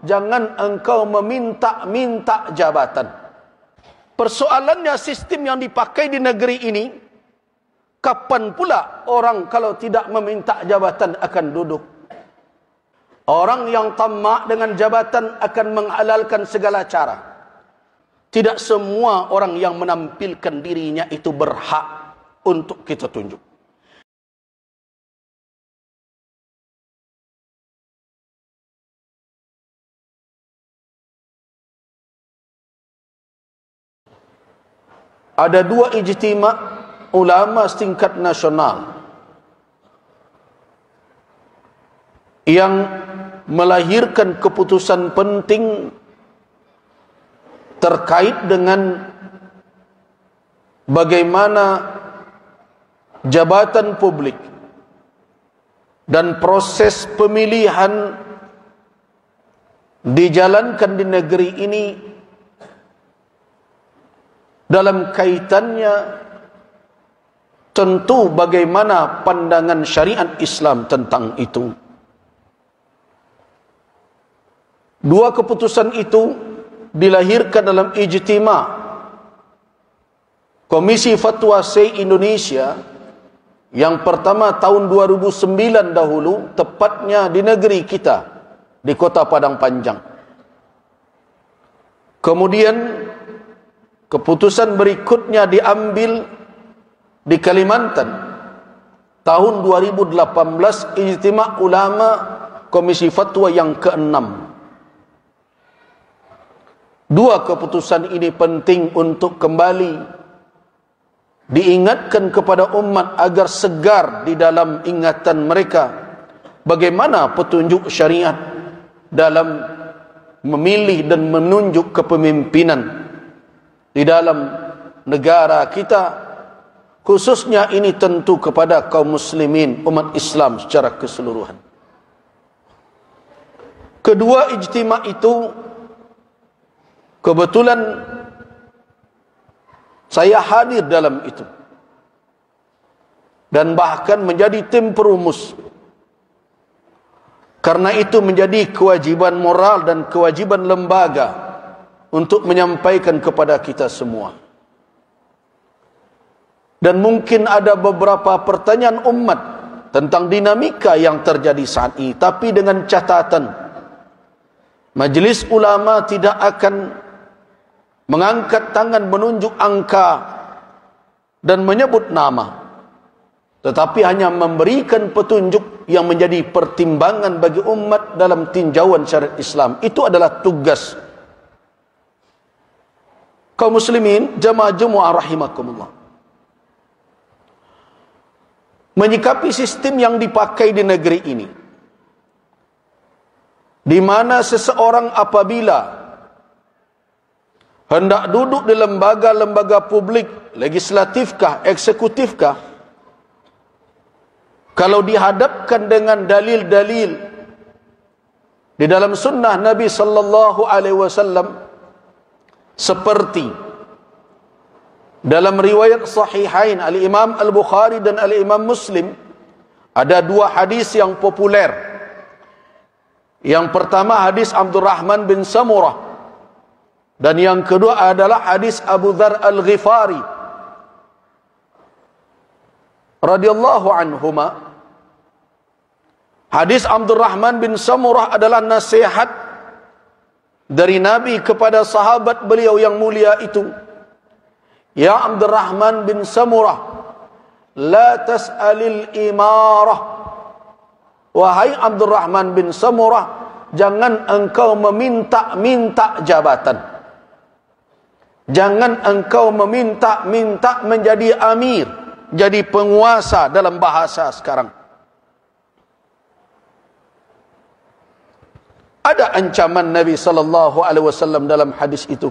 jangan engkau meminta-minta jabatan. Persoalannya sistem yang dipakai di negeri ini, kapan pula orang kalau tidak meminta jabatan akan duduk? Orang yang tamak dengan jabatan akan menghalalkan segala cara. Tidak semua orang yang menampilkan dirinya itu berhak untuk kita tunjuk. Ada dua ijtima' ulama setingkat nasional yang melahirkan keputusan penting terkait dengan bagaimana jabatan publik dan proses pemilihan dijalankan di negeri ini dalam kaitannya tentu bagaimana pandangan syariat Islam tentang itu. Dua keputusan itu dilahirkan dalam ijtima' Komisi Fatwa se-Indonesia yang pertama tahun 2009 dahulu, tepatnya di negeri kita, di kota Padang Panjang. Kemudian keputusan berikutnya diambil di Kalimantan tahun 2018, ijtima' ulama Komisi Fatwa yang ke-6. Dua keputusan ini penting untuk kembali diingatkan kepada umat agar segar di dalam ingatan mereka bagaimana petunjuk syariat dalam memilih dan menunjuk kepemimpinan di dalam negara kita, khususnya ini tentu kepada kaum muslimin, umat Islam secara keseluruhan. Kedua ijtima' itu kebetulan saya hadir dalam itu dan bahkan menjadi tim perumus. Karena itu menjadi kewajiban moral dan kewajiban lembaga untuk menyampaikan kepada kita semua. Dan mungkin ada beberapa pertanyaan umat tentang dinamika yang terjadi saat ini, tapi dengan catatan Majelis Ulama tidak akan mengangkat tangan menunjuk angka dan menyebut nama, tetapi hanya memberikan petunjuk yang menjadi pertimbangan bagi umat dalam tinjauan syariat Islam. Itu adalah tugas kaum muslimin jamaah Jumaah rahimakumullah. Menyikapi sistem yang dipakai di negeri ini, di mana seseorang apabila hendak duduk di lembaga-lembaga publik, legislatifkah, eksekutifkah, kalau dihadapkan dengan dalil-dalil di dalam sunnah Nabi sallallahu alaihi wasallam, seperti dalam riwayat sahihain Al-Imam Al-Bukhari dan Al-Imam Muslim, ada dua hadis yang populer. Yang pertama hadis Abdurrahman bin Samurah, dan yang kedua adalah hadis Abu Dzar Al-Ghifari radhiyallahu anhuma. Hadis Abdurrahman bin Samurah adalah nasihat dari Nabi kepada sahabat beliau yang mulia itu. Ya Abdurrahman bin Samurah, la tas'alil imarah. Wahai Abdurrahman bin Samurah, jangan engkau meminta-minta jabatan. Jangan engkau meminta-minta menjadi amir, jadi penguasa dalam bahasa sekarang. Ada ancaman Nabi sallallahu alaihi wasallam dalam hadis itu.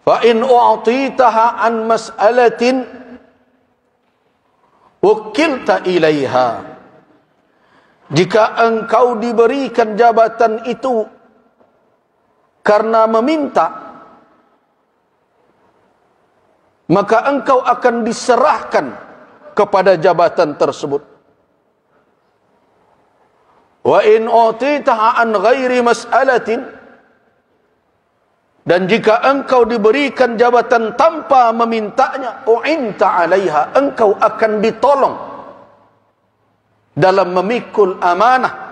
Fa in u'titaha an mas'alatin wukilta ilaiha. Jika engkau diberikan jabatan itu karena meminta, maka engkau akan diserahkan kepada jabatan tersebut. Wa in utitaha an ghairi mas'alatin, dan jika engkau diberikan jabatan tanpa memintanya, u'inta 'alaiha, engkau akan ditolong dalam memikul amanah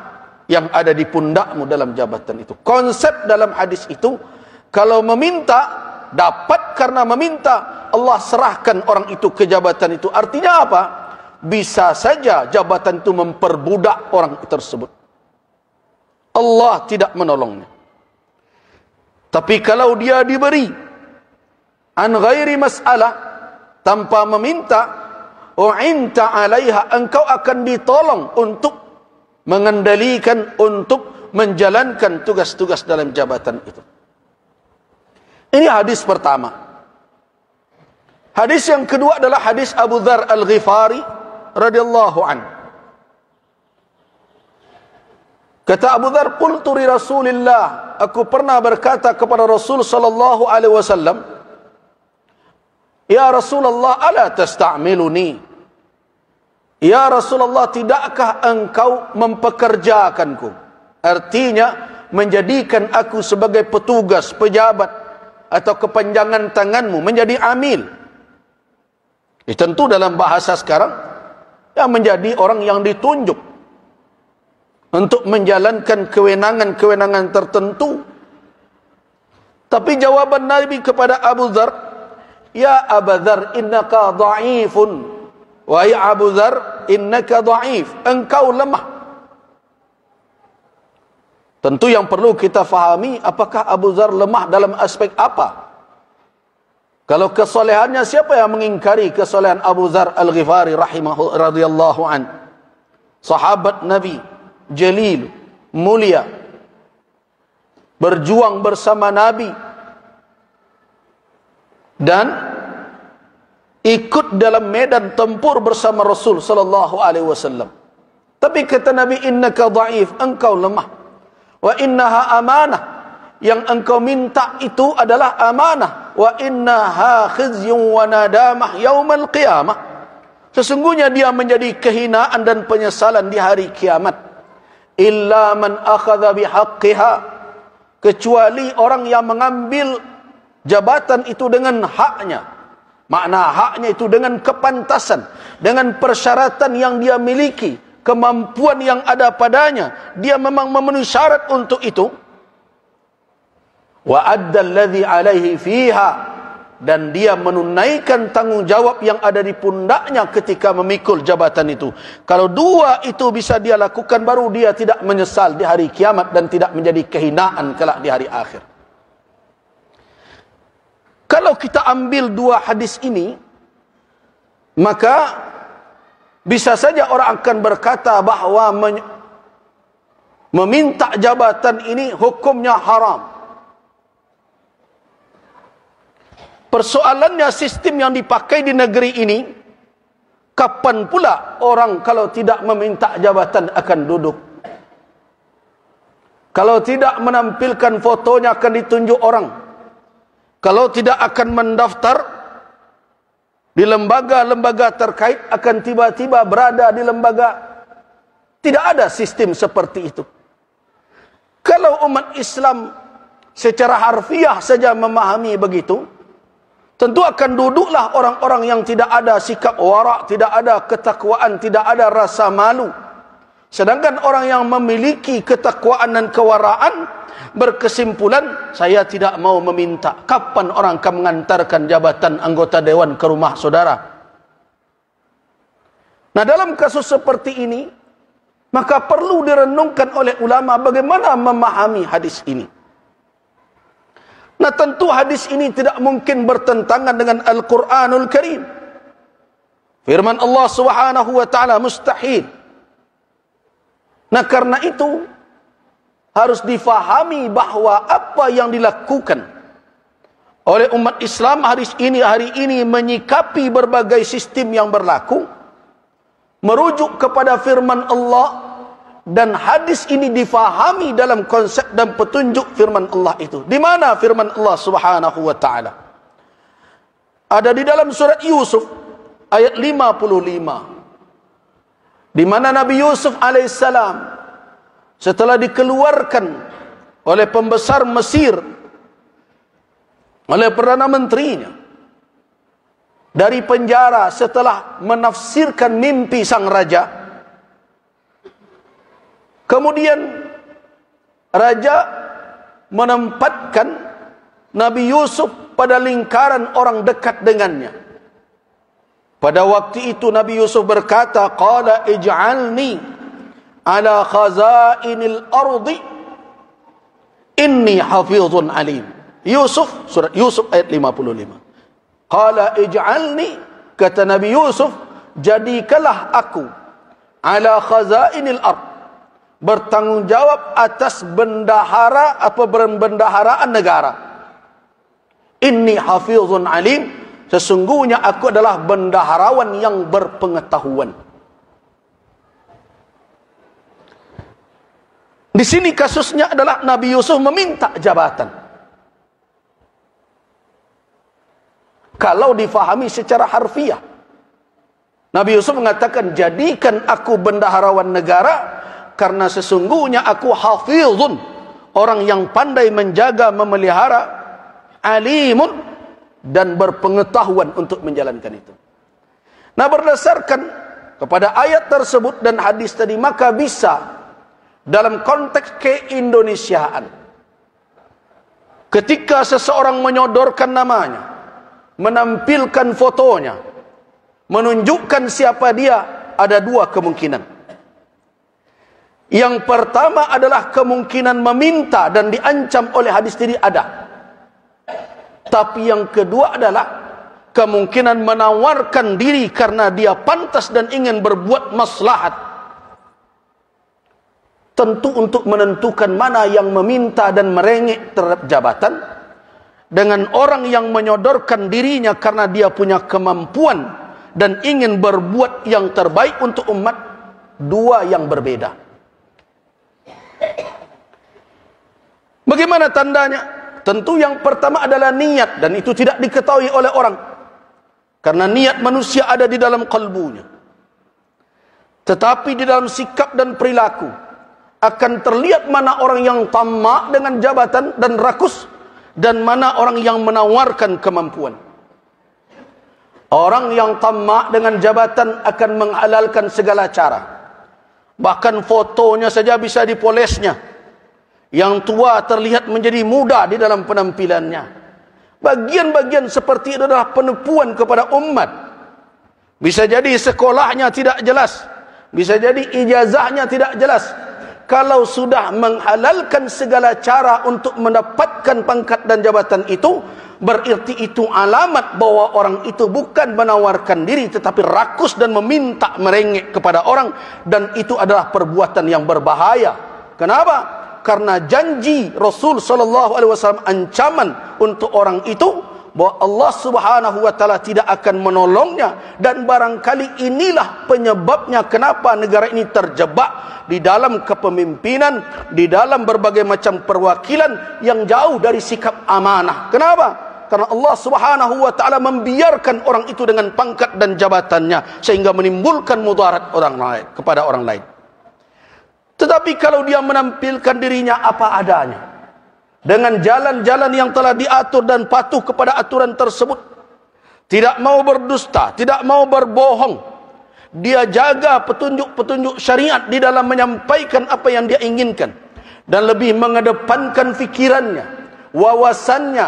yang ada di pundakmu dalam jabatan itu. Konsep dalam hadis itu, kalau meminta dapat karena meminta, Allah serahkan orang itu ke jabatan itu. Artinya apa? Bisa saja jabatan itu memperbudak orang tersebut. Allah tidak menolongnya. Tapi kalau dia diberi an ghairi mas'alah, tanpa meminta, u'inta 'alaiha, engkau akan ditolong untuk mengendalikan, untuk menjalankan tugas-tugas dalam jabatan itu. Ini hadis pertama. Hadis yang kedua adalah hadis Abu Dzar Al-Ghifari radhiyallahu anhu. Kata Abu Dzar, qultu li Rasulillah, aku pernah berkata kepada Rasul sallallahu alaihi wasallam, ya Rasulullah, ala tasta'miluni? Ya Rasulullah, tidakkah engkau mempekerjakanku? Artinya menjadikan aku sebagai petugas, pejabat, atau kepanjangan tanganmu, menjadi amil. Tentu dalam bahasa sekarang, yang menjadi orang yang ditunjuk untuk menjalankan kewenangan-kewenangan tertentu. Tapi jawaban Nabi kepada Abu Dzar, ya Abu Dzar, innaka dha'ifun. Wahai Abu Dzar, innaka dha'if, engkau lemah. Tentu yang perlu kita fahami, apakah Abu Dzar lemah dalam aspek apa? Kalau kesolehannya, siapa yang mengingkari kesolehan Abu Dzar Al-Ghifari radhiyallahu an? Sahabat Nabi, jalil, mulia, berjuang bersama Nabi, dan ikut dalam medan tempur bersama Rasul sallallahu alaihi wasallam. Tapi kata Nabi, innaka dha'if, engkau lemah. Wa innaha amanah, yang engkau minta itu adalah amanah. Wa innaha khizyun wa nadamah yaumal qiyamah, sesungguhnya dia menjadi kehinaan dan penyesalan di hari kiamat. Illa man akhadha bihaqqiha, kecuali orang yang mengambil jabatan itu dengan haknya. Makna haknya itu dengan kepantasan, dengan persyaratan yang dia miliki, kemampuan yang ada padanya, dia memang memenuhi syarat untuk itu. Wa adda alladhi alaihi fiha, dan dia menunaikan tanggungjawab yang ada di pundaknya ketika memikul jabatan itu. Kalau dua itu bisa dia lakukan, baru dia tidak menyesal di hari kiamat dan tidak menjadi kehinaan kelak di hari akhir. Kalau kita ambil dua hadis ini, maka bisa saja orang akan berkata bahawa meminta jabatan ini hukumnya haram. Persoalannya, sistem yang dipakai di negeri ini, kapan pula orang kalau tidak meminta jabatan akan duduk? Kalau tidak menampilkan fotonya akan ditunjuk orang. Kalau tidak akan mendaftar di lembaga-lembaga terkait, akan tiba-tiba berada di lembaga. Tidak ada sistem seperti itu. Kalau umat Islam secara harfiah saja memahami begitu, tentu akan duduklah orang-orang yang tidak ada sikap warak, tidak ada ketakwaan, tidak ada rasa malu. Sedangkan orang yang memiliki ketakwaan dan kewaraan berkesimpulan, saya tidak mau meminta. Kapan orang akan mengantarkan jabatan anggota dewan ke rumah saudara? Nah, dalam kasus seperti ini, maka perlu direnungkan oleh ulama bagaimana memahami hadis ini. Nah, tentu hadis ini tidak mungkin bertentangan dengan Al-Quranul Karim. Firman Allah Subhanahu wa ta'ala, mustahil. Nah, karena itu harus difahami bahawa apa yang dilakukan oleh umat Islam hari ini menyikapi berbagai sistem yang berlaku, merujuk kepada firman Allah. Dan hadis ini difahami dalam konsep dan petunjuk firman Allah itu. Di mana firman Allah Subhanahu wa ta'ala? Ada di dalam surat Yusuf ayat 55. Di mana Nabi Yusuf alaihissalam setelah dikeluarkan oleh pembesar Mesir, oleh Perdana Menterinya dari penjara setelah menafsirkan mimpi sang raja, kemudian raja menempatkan Nabi Yusuf pada lingkaran orang dekat dengannya. Pada waktu itu Nabi Yusuf berkata, qala ij'alni ala khazainil ardi inni hafizun alim. Yusuf, surat Yusuf ayat 55. Qala ij'alni, kata Nabi Yusuf, jadikanlah aku ala khazainil ard, bertanggungjawab atas bendahara bendaharaan negara. Inni hafizun alim, sesungguhnya aku adalah bendaharawan yang berpengetahuan. Di sini kasusnya adalah Nabi Yusuf meminta jabatan. Kalau difahami secara harfiah, Nabi Yusuf mengatakan, jadikan aku bendaharawan negara, karena sesungguhnya aku hafizun, orang yang pandai menjaga, memelihara, alimun, dan berpengetahuan untuk menjalankan itu. Nah, berdasarkan kepada ayat tersebut dan hadis tadi, maka bisa dalam konteks keindonesiaan, ketika seseorang menyodorkan namanya, menampilkan fotonya, menunjukkan siapa dia, ada dua kemungkinan. Yang pertama adalah kemungkinan meminta dan diancam oleh hadis tadi ada. Tapi yang kedua adalah kemungkinan menawarkan diri karena dia pantas dan ingin berbuat maslahat. Tentu untuk menentukan mana yang meminta dan merengek terhadap jabatan, dengan orang yang menyodorkan dirinya karena dia punya kemampuan dan ingin berbuat yang terbaik untuk umat, dua yang berbeda. Bagaimana tandanya? Tentu yang pertama adalah niat, dan itu tidak diketahui oleh orang, karena niat manusia ada di dalam kalbunya. Tetapi di dalam sikap dan perilaku akan terlihat mana orang yang tamak dengan jabatan dan rakus, dan mana orang yang menawarkan kemampuan. Orang yang tamak dengan jabatan akan menghalalkan segala cara, bahkan fotonya saja bisa dipolesnya. Yang tua terlihat menjadi muda di dalam penampilannya. Bagian-bagian seperti itu adalah penipuan kepada umat. Bisa jadi sekolahnya tidak jelas, bisa jadi ijazahnya tidak jelas. Kalau sudah menghalalkan segala cara untuk mendapatkan pangkat dan jabatan itu, berarti itu alamat bahwa orang itu bukan menawarkan diri, tetapi rakus dan meminta merengek kepada orang. Dan itu adalah perbuatan yang berbahaya. Kenapa? Karena janji Rasul SAW, ancaman untuk orang itu, bahwa Allah Subhanahu wa taala tidak akan menolongnya. Dan barangkali inilah penyebabnya kenapa negara ini terjebak di dalam kepemimpinan, di dalam berbagai macam perwakilan yang jauh dari sikap amanah. Kenapa? Karena Allah Subhanahu wa taala membiarkan orang itu dengan pangkat dan jabatannya, sehingga menimbulkan mudarat orang lain kepada orang lain. Tetapi kalau dia menampilkan dirinya apa adanya, dengan jalan-jalan yang telah diatur dan patuh kepada aturan tersebut, tidak mau berdusta, tidak mau berbohong, dia jaga petunjuk-petunjuk syariat di dalam menyampaikan apa yang dia inginkan, dan lebih mengedepankan fikirannya, wawasannya,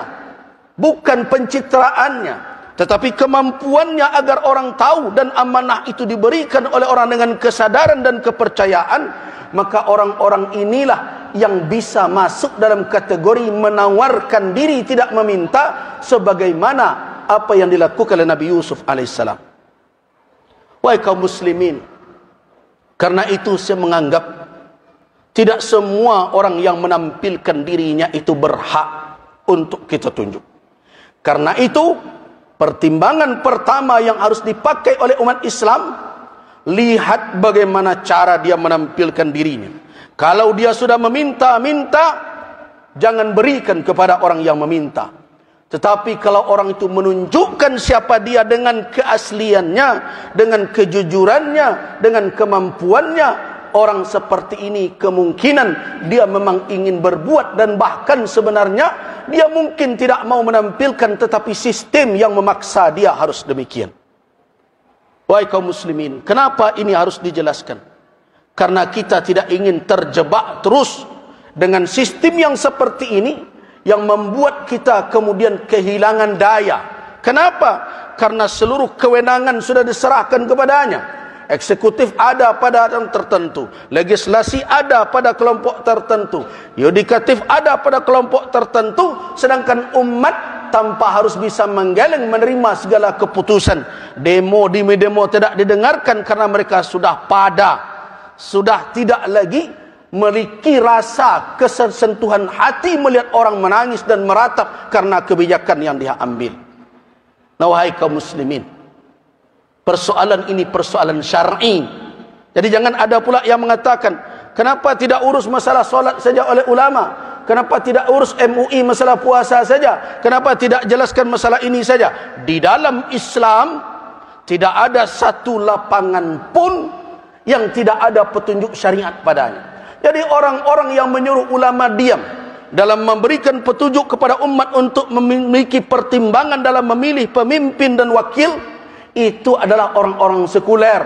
bukan pencitraannya, tetapi kemampuannya agar orang tahu, dan amanah itu diberikan oleh orang dengan kesadaran dan kepercayaan. Maka orang-orang inilah yang bisa masuk dalam kategori menawarkan diri, tidak meminta, sebagaimana apa yang dilakukan oleh Nabi Yusuf alaihissalam. Wahai kaum muslimin, karena itu saya menganggap tidak semua orang yang menampilkan dirinya itu berhak untuk kita tunjuk. Karena itu pertimbangan pertama yang harus dipakai oleh umat Islam, lihat bagaimana cara dia menampilkan dirinya. Kalau dia sudah meminta-minta, jangan berikan kepada orang yang meminta. Tetapi kalau orang itu menunjukkan siapa dia dengan keasliannya, dengan kejujurannya, dengan kemampuannya, orang seperti ini kemungkinan dia memang ingin berbuat, dan bahkan sebenarnya dia mungkin tidak mau menampilkan, tetapi sistem yang memaksa dia harus demikian. Wahai kaum muslimin, kenapa ini harus dijelaskan? Karena kita tidak ingin terjebak terus dengan sistem yang seperti ini, yang membuat kita kemudian kehilangan daya. Kenapa? Karena seluruh kewenangan sudah diserahkan kepadanya. Eksekutif ada pada orang tertentu, legislasi ada pada kelompok tertentu, yudikatif ada pada kelompok tertentu, sedangkan umat tanpa harus bisa menggeleng menerima segala keputusan. Demo tidak didengarkan karena mereka sudah tidak lagi memiliki rasa kesentuhan hati melihat orang menangis dan meratap karena kebijakan yang dia ambil. Nah, wahai kaum muslimin, persoalan ini persoalan syar'i. Jadi jangan ada pula yang mengatakan, kenapa tidak urus masalah solat saja oleh ulama? Kenapa tidak urus MUI masalah puasa saja? Kenapa tidak jelaskan masalah ini saja? Di dalam Islam tidak ada satu lapangan pun yang tidak ada petunjuk syariat padanya. Jadi orang-orang yang menyuruh ulama diam dalam memberikan petunjuk kepada umat untuk memiliki pertimbangan dalam memilih pemimpin dan wakil, itu adalah orang-orang sekuler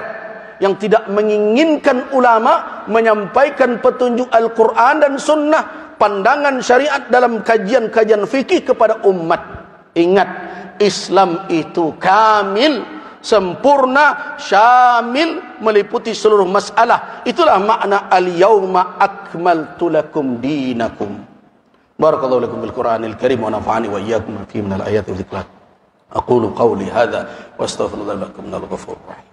yang tidak menginginkan ulama menyampaikan petunjuk Al-Quran dan Sunnah, pandangan syariat dalam kajian-kajian fikih kepada umat. Ingat, Islam itu kamil, sempurna, syamil, meliputi seluruh masalah. Itulah makna al-yawma akmaltu lakum dinakum. Barakallahu lakum bil Qur'anil Karim wa nafa'ani wa iyyakum fi min al-ayati wa dzikrat. أقول قولي هذا وأستغفر الله لكم من الغفور الرحيم.